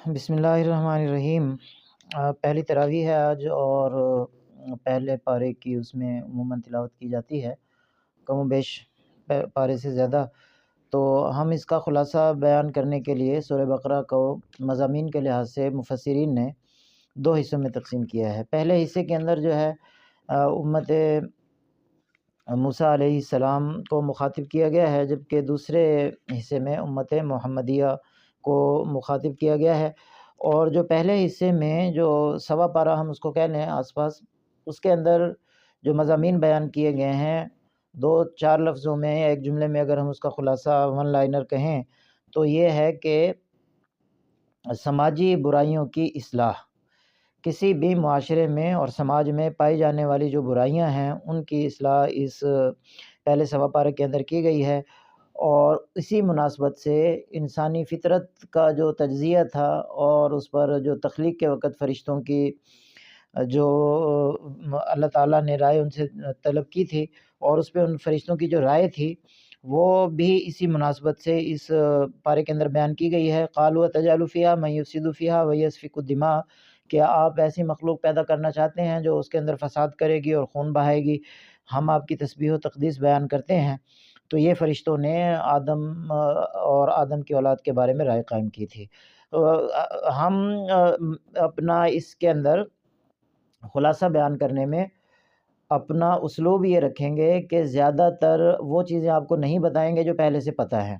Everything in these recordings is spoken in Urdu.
بسم اللہ الرحمن الرحیم۔ پہلی تراویح ہے آج، اور پہلے پارے کی اس میں عموماً تلاوت کی جاتی ہے، کم و بیش پارے سے زیادہ۔ تو ہم اس کا خلاصہ بیان کرنے کے لیے سورہ بقرہ کو مضامین کے لحاظ سے مفسرین نے دو حصوں میں تقسیم کیا ہے۔ پہلے حصے کے اندر جو ہے امت موسیٰ علیہ السلام کو مخاطب کیا گیا ہے، جبکہ دوسرے حصے میں امت محمدیہ کو مخاطب کیا گیا ہے۔ اور جو پہلے حصے میں جو سوا پارہ ہم اس کو کہہ لیں آس پاس، اس کے اندر جو مضامین بیان کیے گئے ہیں، دو چار لفظوں میں، ایک جملے میں اگر ہم اس کا خلاصہ ون لائنر کہیں تو یہ ہے کہ سماجی برائیوں کی اصلاح۔ کسی بھی معاشرے میں اور سماج میں پائی جانے والی جو برائیاں ہیں ان کی اصلاح اس پہلے سوا پارے کے اندر کی گئی ہے، اور اسی مناسبت سے انسانی فطرت کا جو تجزیہ تھا اور اس پر جو تخلیق کے وقت فرشتوں کی جو اللہ تعالیٰ نے رائے ان سے طلب کی تھی، اور اس پہ ان فرشتوں کی جو رائے تھی وہ بھی اسی مناسبت سے اس پارے کے اندر بیان کی گئی ہے۔ قالوا اتجعل فیہا من یفسد فیہا ویسفک الدماء، کہ آپ ایسی مخلوق پیدا کرنا چاہتے ہیں جو اس کے اندر فساد کرے گی اور خون بہائے گی، ہم آپ کی تسبیح و تقدیس بیان کرتے ہیں۔ تو یہ فرشتوں نے آدم اور آدم کی اولاد کے بارے میں رائے قائم کی تھی۔ ہم اپنا اس کے اندر خلاصہ بیان کرنے میں اپنا اسلوب یہ رکھیں گے کہ زیادہ تر وہ چیزیں آپ کو نہیں بتائیں گے جو پہلے سے پتہ ہے۔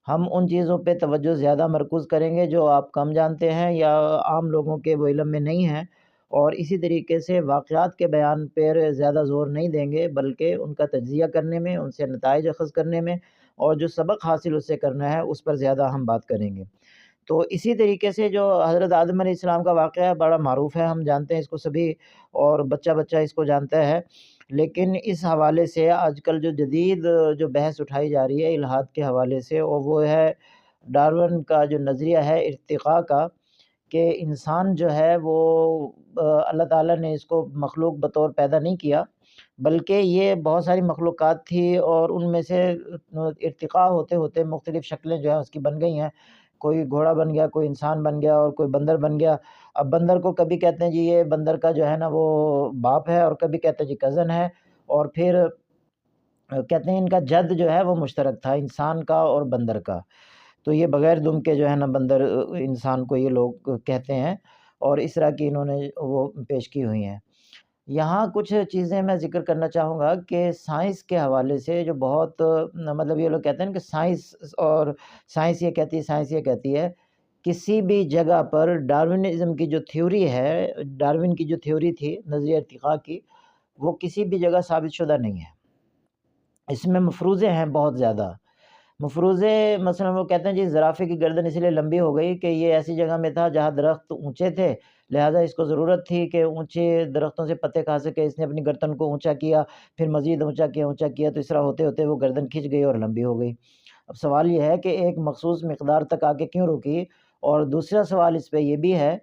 ہم ان چیزوں پہ توجہ زیادہ مرکوز کریں گے جو آپ کم جانتے ہیں یا عام لوگوں کے وہ علم میں نہیں ہیں، اور اسی طریقے سے واقعات کے بیان پر زیادہ زور نہیں دیں گے، بلکہ ان کا تجزیہ کرنے میں، ان سے نتائج اخذ کرنے میں، اور جو سبق حاصل اس سے کرنا ہے اس پر زیادہ ہم بات کریں گے۔ تو اسی طریقے سے جو حضرت آدم علیہ السلام کا واقعہ ہے، بڑا معروف ہے، ہم جانتے ہیں اس کو سبھی، اور بچہ بچہ اس کو جانتا ہے۔ لیکن اس حوالے سے آج کل جو جدید جو بحث اٹھائی جا رہی ہے الہاد کے حوالے سے، اور وہ ہے ڈارون کا جو نظریہ ہے ارتقاء کا، کہ انسان جو ہے وہ اللہ تعالیٰ نے اس کو مخلوق بطور پیدا نہیں کیا، بلکہ یہ بہت ساری مخلوقات تھی، اور ان میں سے ارتقاء ہوتے ہوتے مختلف شکلیں جو ہیں اس کی بن گئی ہیں۔ کوئی گھوڑا بن گیا، کوئی انسان بن گیا، اور کوئی بندر بن گیا۔ اب بندر کو کبھی کہتے ہیں جی یہ بندر کا جو ہے نا وہ باپ ہے، اور کبھی کہتے ہیں جی کزن ہے، اور پھر کہتے ہیں ان کا جد جو ہے وہ مشترک تھا انسان کا اور بندر کا۔ تو یہ بغیر دم کے جو ہے نا بندر انسان کو یہ لوگ کہتے ہیں، اور اس طرح کی انہوں نے وہ پیش کی ہوئی ہیں۔ یہاں کچھ چیزیں میں ذکر کرنا چاہوں گا کہ سائنس کے حوالے سے جو بہت مطلب یہ لوگ کہتے ہیں کہ سائنس یہ کہتی ہے، سائنس یہ کہتی ہے، کسی بھی جگہ پر ڈارونزم کی جو تھیوری ہے، ڈارون کی جو تھیوری تھی نظریہ ارتقاء کی، وہ کسی بھی جگہ ثابت شدہ نہیں ہے۔ اس میں مفروضے ہیں بہت زیادہ مفروضے۔ مثلا وہ کہتے ہیں جی زرافے کی گردن اس لیے لمبی ہو گئی کہ یہ ایسی جگہ میں تھا جہاں درخت اونچے تھے، لہٰذا اس کو ضرورت تھی کہ اونچے درختوں سے پتے کھا سکے، اس نے اپنی گردن کو اونچا کیا، پھر مزید اونچا کیا، تو اس طرح ہوتے ہوتے وہ گردن کھنچ گئی اور لمبی ہو گئی۔ اب سوال یہ ہے کہ ایک مخصوص مقدار تک آ کے کیوں رکی، اور دوسرا سوال اس پہ یہ بھی ہے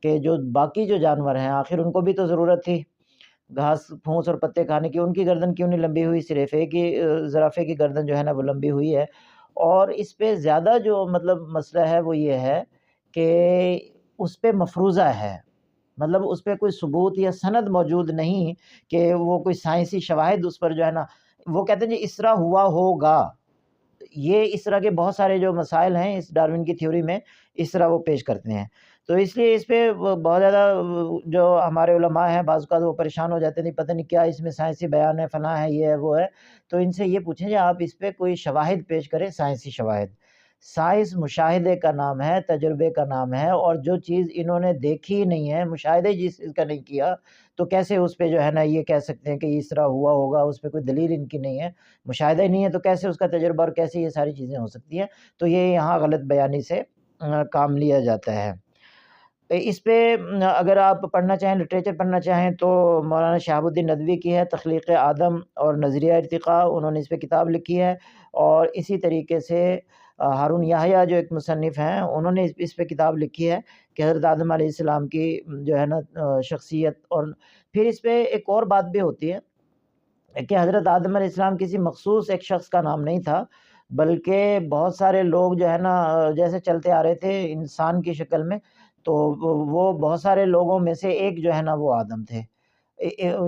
کہ جو باقی جو جانور ہیں آخر ان کو بھی تو ضرورت تھی گھاس پھوس اور پتے کھانے کی، ان کی گردن کیوں نہیں لمبی ہوئی، صرف ایک ہی زرافے کی گردن جو ہے نا وہ لمبی ہوئی ہے۔ اور اس پہ زیادہ جو مطلب مسئلہ ہے وہ یہ ہے کہ اس پہ مفروضہ ہے، مطلب اس پہ کوئی ثبوت یا سند موجود نہیں کہ وہ کوئی سائنسی شواہد اس پر جو ہے نا، وہ کہتے ہیں جی اس طرح ہوا ہوگا۔ یہ اس طرح کے بہت سارے جو مسائل ہیں اس ڈارون کی تھیوری میں اس طرح وہ پیش کرتے ہیں، تو اس لیے اس پہ بہت زیادہ جو ہمارے علماء ہیں بعض اوقات وہ پریشان ہو جاتے ہیں، نہیں پتہ نہیں کیا اس میں سائنسی بیان ہے، فلاں ہے، یہ ہے وہ ہے۔ تو ان سے یہ پوچھیں کہ آپ اس پہ کوئی شواہد پیش کریں، سائنسی شواہد۔ سائنس مشاہدے کا نام ہے، تجربے کا نام ہے، اور جو چیز انہوں نے دیکھی ہی نہیں ہے، مشاہدہ جس چیز کا نہیں کیا، تو کیسے اس پہ جو ہے نا یہ کہہ سکتے ہیں کہ اس طرح ہوا ہوگا، اس پہ کوئی دلیل ان کی نہیں ہے، مشاہدہ ہی نہیں ہے تو کیسے اس کا تجربہ اور کیسے یہ ساری چیزیں ہو سکتی ہیں۔ تو یہ یہاں غلط بیانی سے کام لیا جاتا ہے۔ اس پہ اگر آپ پڑھنا چاہیں، لٹریچر پڑھنا چاہیں، تو مولانا شہاب الدین ندوی کی ہے تخلیق آدم اور نظریہ ارتقاء، انہوں نے اس پہ کتاب لکھی ہے، اور اسی طریقے سے ہارون یحییٰ جو ایک مصنف ہیں انہوں نے اس پہ کتاب لکھی ہے کہ حضرت آدم علیہ السلام کی جو ہے نا شخصیت۔ اور پھر اس پہ ایک اور بات بھی ہوتی ہے کہ حضرت آدم علیہ السلام کسی مخصوص ایک شخص کا نام نہیں تھا، بلکہ بہت سارے لوگ جو ہے نا جیسے چلتے آ رہے تھے انسان کی شکل میں، تو وہ بہت سارے لوگوں میں سے ایک جو ہے نا وہ آدم تھے۔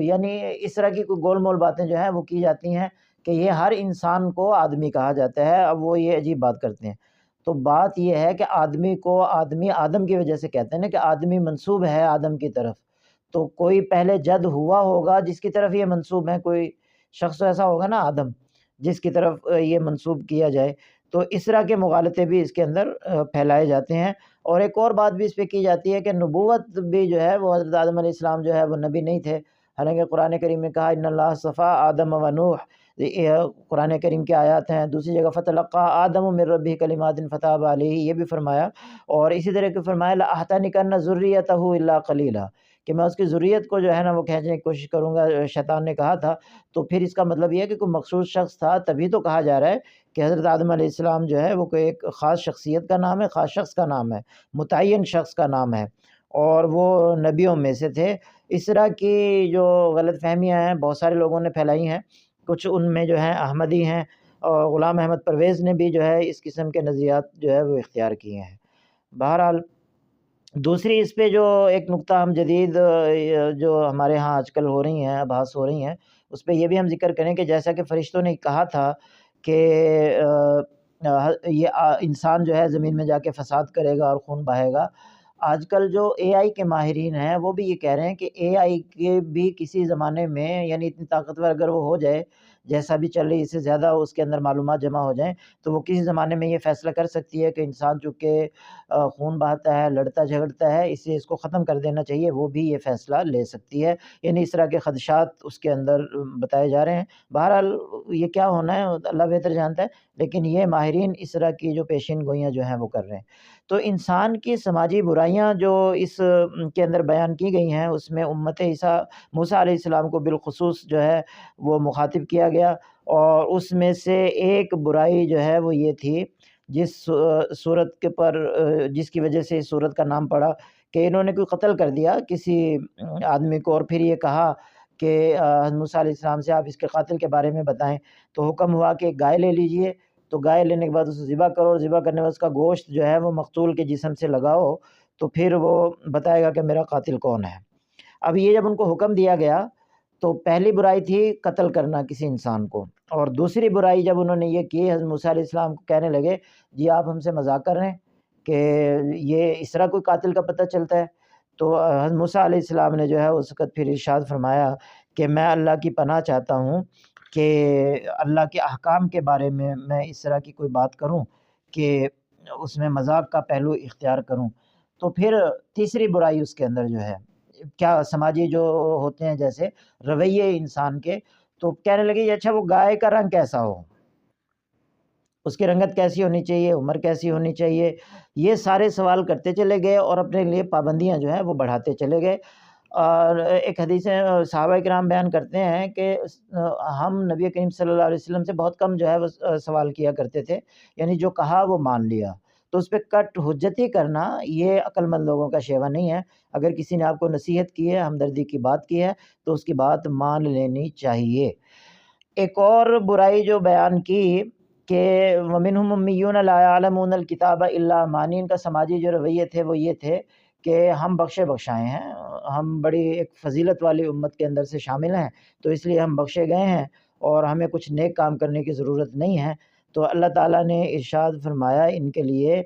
یعنی اس طرح کی کوئی گول مول باتیں جو ہیں وہ کی جاتی ہیں کہ یہ ہر انسان کو آدمی کہا جاتا ہے، اب وہ یہ عجیب بات کرتے ہیں۔ تو بات یہ ہے کہ آدمی کو آدمی آدم کی وجہ سے کہتے ہیں نا کہ آدمی منسوب ہے آدم کی طرف، تو کوئی پہلے جد ہوا ہوگا جس کی طرف یہ منسوب ہے، کوئی شخص ایسا ہوگا نا آدم جس کی طرف یہ منسوب کیا جائے، تو اس طرح کے مغالطے بھی اس کے اندر پھیلائے جاتے ہیں۔ اور ایک اور بات بھی اس پہ کی جاتی ہے کہ نبوت بھی جو ہے وہ حضرت آدم علیہ السلام جو ہے وہ نبی نہیں تھے، حالانکہ قرآن کریم میں کہا ان اللہ اصطفیٰ آدم و نوح، یہ قرآن کریم کی آیات ہیں۔ دوسری جگہ فتلقى آدم من ربہ کلمات فتاب علیہ، یہ بھی فرمایا، اور اسی طرح کہ فرمایا لأحتنکن ذریتہ الا قلیلا، کہ میں اس کی ذریت کو جو ہے نا وہ کھینچنے کی کوشش کروں گا، شیطان نے کہا تھا۔ تو پھر اس کا مطلب یہ ہے کہ کوئی مخصوص شخص تھا، تبھی تو کہا جا رہا ہے کہ حضرت آدم علیہ السلام جو ہے وہ کوئی ایک خاص شخصیت کا نام ہے، خاص شخص کا نام ہے، متعین شخص کا نام ہے، اور وہ نبیوں میں سے تھے۔ اس طرح کی جو غلط فہمیاں ہیں بہت سارے لوگوں نے پھیلائی ہیں، کچھ ان میں جو ہیں احمدی ہیں، اور غلام احمد پرویز نے بھی جو ہے اس قسم کے نظریات جو ہے وہ اختیار کیے ہیں۔ بہرحال دوسری اس پہ جو ایک نقطہ ہم جدید جو ہمارے ہاں آج کل ہو رہی ہیں، بحث ہو رہی ہیں، اس پہ یہ بھی ہم ذکر کریں کہ جیسا کہ فرشتوں نے کہا تھا کہ یہ انسان جو ہے زمین میں جا کے فساد کرے گا اور خون بہائے گا، آج کل جو اے آئی کے ماہرین ہیں وہ بھی یہ کہہ رہے ہیں کہ اے آئی کے بھی کسی زمانے میں، یعنی اتنی طاقتور اگر وہ ہو جائے، جیسا بھی چل رہی اس سے زیادہ اس کے اندر معلومات جمع ہو جائیں، تو وہ کسی زمانے میں یہ فیصلہ کر سکتی ہے کہ انسان چونکہ خون بہاتا ہے، لڑتا جھگڑتا ہے، اس لیے اس کو ختم کر دینا چاہیے، وہ بھی یہ فیصلہ لے سکتی ہے۔ یعنی اس طرح کے خدشات اس کے اندر بتائے جا رہے ہیں۔ بہرحال یہ کیا ہونا ہے اللہ بہتر جانتا ہے، لیکن یہ ماہرین اس طرح کی جو پیشین گوئیاں جو ہیں وہ کر رہے ہیں۔ تو انسان کی سماجی برائیاں جو اس کے اندر بیان کی گئی ہیں، اس میں امت موسیٰ علیہ السلام کو بالخصوص جو ہے وہ مخاطب کیا گیا، اور اس میں سے ایک برائی جو ہے وہ یہ تھی جس صورت کے پر جس کی وجہ سے اس صورت کا نام پڑا، کہ انہوں نے کوئی قتل کر دیا کسی آدمی کو، اور پھر یہ کہا کہ حضرت موسیٰ علیہ السلام سے آپ اس کے قاتل کے بارے میں بتائیں، تو حکم ہوا کہ ایک گائے لے لیجئے، تو گائے لینے کے بعد اسے ذبح کرو، اور ذبح کرنے کے بعد اس کا گوشت جو ہے وہ مقتول کے جسم سے لگاؤ، تو پھر وہ بتائے گا کہ میرا قاتل کون ہے۔ اب یہ جب ان کو حکم دیا گیا تو پہلی برائی تھی قتل کرنا کسی انسان کو، اور دوسری برائی جب انہوں نے یہ کی، حضرت موسیٰ علیہ السلام کو کہنے لگے جی آپ ہم سے مذاق کر رہے ہیں کہ یہ اس طرح کوئی قاتل کا پتہ چلتا ہے، تو حضرت موسیٰ علیہ السلام نے جو ہے اس وقت پھر ارشاد فرمایا کہ میں اللہ کی پناہ چاہتا ہوں کہ اللہ کے احکام کے بارے میں اس طرح کی کوئی بات کروں کہ اس میں مذاق کا پہلو اختیار کروں۔ تو پھر تیسری برائی اس کے اندر جو ہے کیا سماجی جو ہوتے ہیں جیسے رویے انسان کے، تو کہنے لگے اچھا وہ گائے کا رنگ کیسا ہو، اس کی رنگت کیسی ہونی چاہیے، عمر کیسی ہونی چاہیے، یہ سارے سوال کرتے چلے گئے اور اپنے لیے پابندیاں جو ہیں وہ بڑھاتے چلے گئے۔ اور ایک حدیث صحابہ کرام بیان کرتے ہیں کہ ہم نبی کریم صلی اللہ علیہ وسلم سے بہت کم جو ہے وہ سوال کیا کرتے تھے، یعنی جو کہا وہ مان لیا، تو اس پہ کٹ حجتی کرنا یہ عقل مند لوگوں کا شیوا نہیں ہے۔ اگر کسی نے آپ کو نصیحت کی ہے، ہمدردی کی بات کی ہے، تو اس کی بات مان لینی چاہیے۔ ایک اور برائی جو بیان کی کہ وَمِنْهُمْ أُمِّيُّونَ لَا يَعْلَمُونَ الْكِتَابَ إِلَّا أَمَانِيَّ، ان کا سماجی جو رویے تھے وہ یہ تھے کہ ہم بخشے بخشائے ہیں، ہم بڑی ایک فضیلت والی امت کے اندر سے شامل ہیں، تو اس لیے ہم بخشے گئے ہیں اور ہمیں کچھ نیک کام کرنے کی ضرورت نہیں ہے۔ تو اللہ تعالیٰ نے ارشاد فرمایا ان کے لیے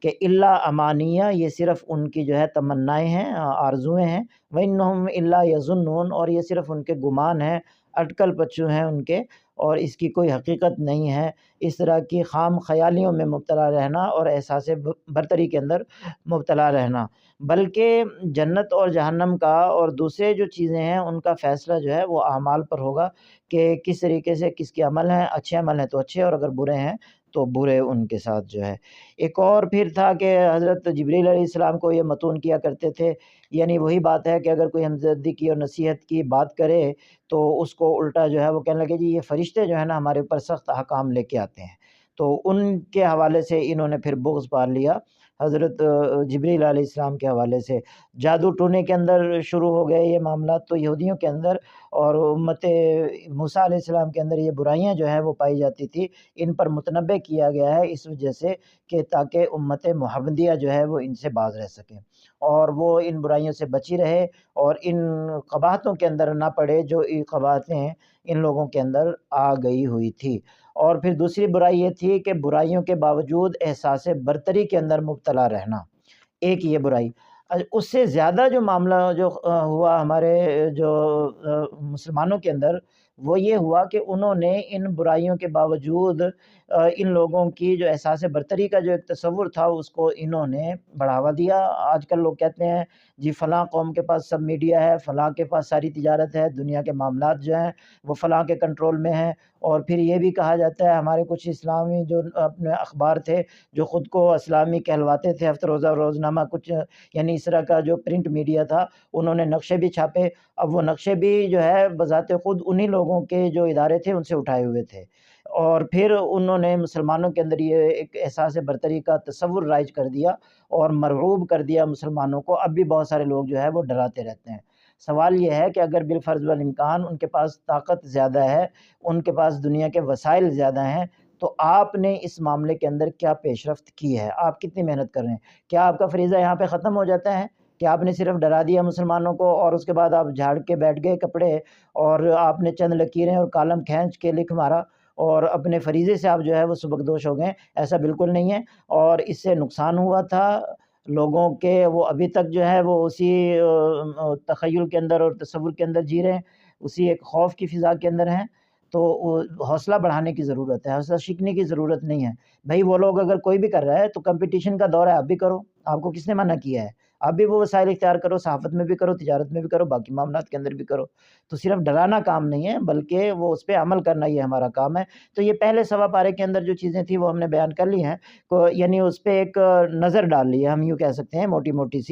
کہ الا امانیہ، یہ صرف ان کی جو ہے تمنائیں ہیں، آرزویں ہیں، وَإِنَّهُمْ إِلَّا يَظُنُّونَ، اور یہ صرف ان کے گمان ہیں، اٹکل پچو ہیں ان کے، اور اس کی کوئی حقیقت نہیں ہے۔ اس طرح کی خام خیالیوں میں مبتلا رہنا اور احساس برتری کے اندر مبتلا رہنا، بلکہ جنت اور جہنم کا اور دوسرے جو چیزیں ہیں ان کا فیصلہ جو ہے وہ اعمال پر ہوگا کہ کس طریقے سے کس کے عمل ہیں، اچھے عمل ہیں تو اچھے، اور اگر برے ہیں تو برے ان کے ساتھ جو ہے۔ ایک اور پھر تھا کہ حضرت جبریل علیہ السلام کو یہ متون کیا کرتے تھے، یعنی وہی بات ہے کہ اگر کوئی ہمدردی کی اور نصیحت کی بات کرے تو اس کو الٹا جو ہے وہ کہنے لگے جی یہ فرشتے جو ہے نا ہمارے اوپر سخت احکام لے کے آتے ہیں، تو ان کے حوالے سے انہوں نے پھر بغض پال لیا حضرت جبریل علیہ السلام کے حوالے سے۔ جادو ٹونے کے اندر شروع ہو گئے یہ معاملات، تو یہودیوں کے اندر اور امت موسیٰ علیہ السلام کے اندر یہ برائیاں جو ہیں وہ پائی جاتی تھی، ان پر متنبع کیا گیا ہے اس وجہ سے کہ تاکہ امت محمدیہ جو ہے وہ ان سے باز رہ سکیں اور وہ ان برائیوں سے بچی رہے اور ان قباحتوں کے اندر نہ پڑے جو یہ قباحتیں ان لوگوں کے اندر آ گئی ہوئی تھی۔ اور پھر دوسری برائی یہ تھی کہ برائیوں کے باوجود احساس برتری کے اندر مبتلا رہنا، ایک یہ برائی۔ اس سے زیادہ جو معاملہ جو ہوا ہمارے جو مسلمانوں کے اندر، وہ یہ ہوا کہ انہوں نے ان برائیوں کے باوجود ان لوگوں کی جو احساس برتری کا جو ایک تصور تھا اس کو انہوں نے بڑھاوا دیا۔ آج کل لوگ کہتے ہیں جی فلاں قوم کے پاس سب میڈیا ہے، فلاں کے پاس ساری تجارت ہے، دنیا کے معاملات جو ہیں وہ فلاں کے کنٹرول میں ہیں، اور پھر یہ بھی کہا جاتا ہے ہمارے کچھ اسلامی جو اپنے اخبار تھے جو خود کو اسلامی کہلواتے تھے، ہفتہ روزہ روزنامہ کچھ یعنی اس طرح کا جو پرنٹ میڈیا تھا، انہوں نے نقشے بھی چھاپے۔ اب وہ نقشے بھی جو ہے بذات خود انہی لوگوں کے جو ادارے تھے ان سے اٹھائے ہوئے تھے، اور پھر انہوں نے مسلمانوں کے اندر یہ ایک احساس برتری کا تصور رائج کر دیا اور مرعوب کر دیا مسلمانوں کو۔ اب بھی بہت سارے لوگ جو ہے وہ ڈراتے رہتے ہیں۔ سوال یہ ہے کہ اگر بالفرض والامکان ان کے پاس طاقت زیادہ ہے، ان کے پاس دنیا کے وسائل زیادہ ہیں، تو آپ نے اس معاملے کے اندر کیا پیش رفت کی ہے؟ آپ کتنی محنت کر رہے ہیں؟ کیا آپ کا فریضہ یہاں پہ ختم ہو جاتا ہے کہ آپ نے صرف ڈرا دیا مسلمانوں کو اور اس کے بعد آپ جھاڑ کے بیٹھ گئے کپڑے اور آپ نے چند لکیریں اور کالم کھینچ کے لکھ مارا اور اپنے فریضے سے آپ جو ہے وہ سبکدوش ہو گئے؟ ایسا بالکل نہیں ہے، اور اس سے نقصان ہوا تھا لوگوں کے، وہ ابھی تک جو ہے وہ اسی تخیل کے اندر اور تصور کے اندر جی رہے ہیں، اسی ایک خوف کی فضا کے اندر ہیں۔ تو حوصلہ بڑھانے کی ضرورت ہے، حوصلہ شکنی کی ضرورت نہیں ہے۔ بھائی وہ لوگ اگر کوئی بھی کر رہا ہے تو کمپٹیشن کا دور ہے، آپ بھی کرو، آپ کو کس نے منع کیا ہے؟ آپ بھی وہ وسائل اختیار کرو، صحافت میں بھی کرو، تجارت میں بھی کرو، باقی معاملات کے اندر بھی کرو۔ تو صرف ڈرانا کام نہیں ہے بلکہ وہ اس پہ عمل کرنا یہ ہمارا کام ہے۔ تو یہ پہلے سوا پارے کے اندر جو چیزیں تھیں وہ ہم نے بیان کر لی ہیں، یعنی اس پہ ایک نظر ڈال لی ہے، ہم یوں کہہ سکتے ہیں موٹی موٹی سی۔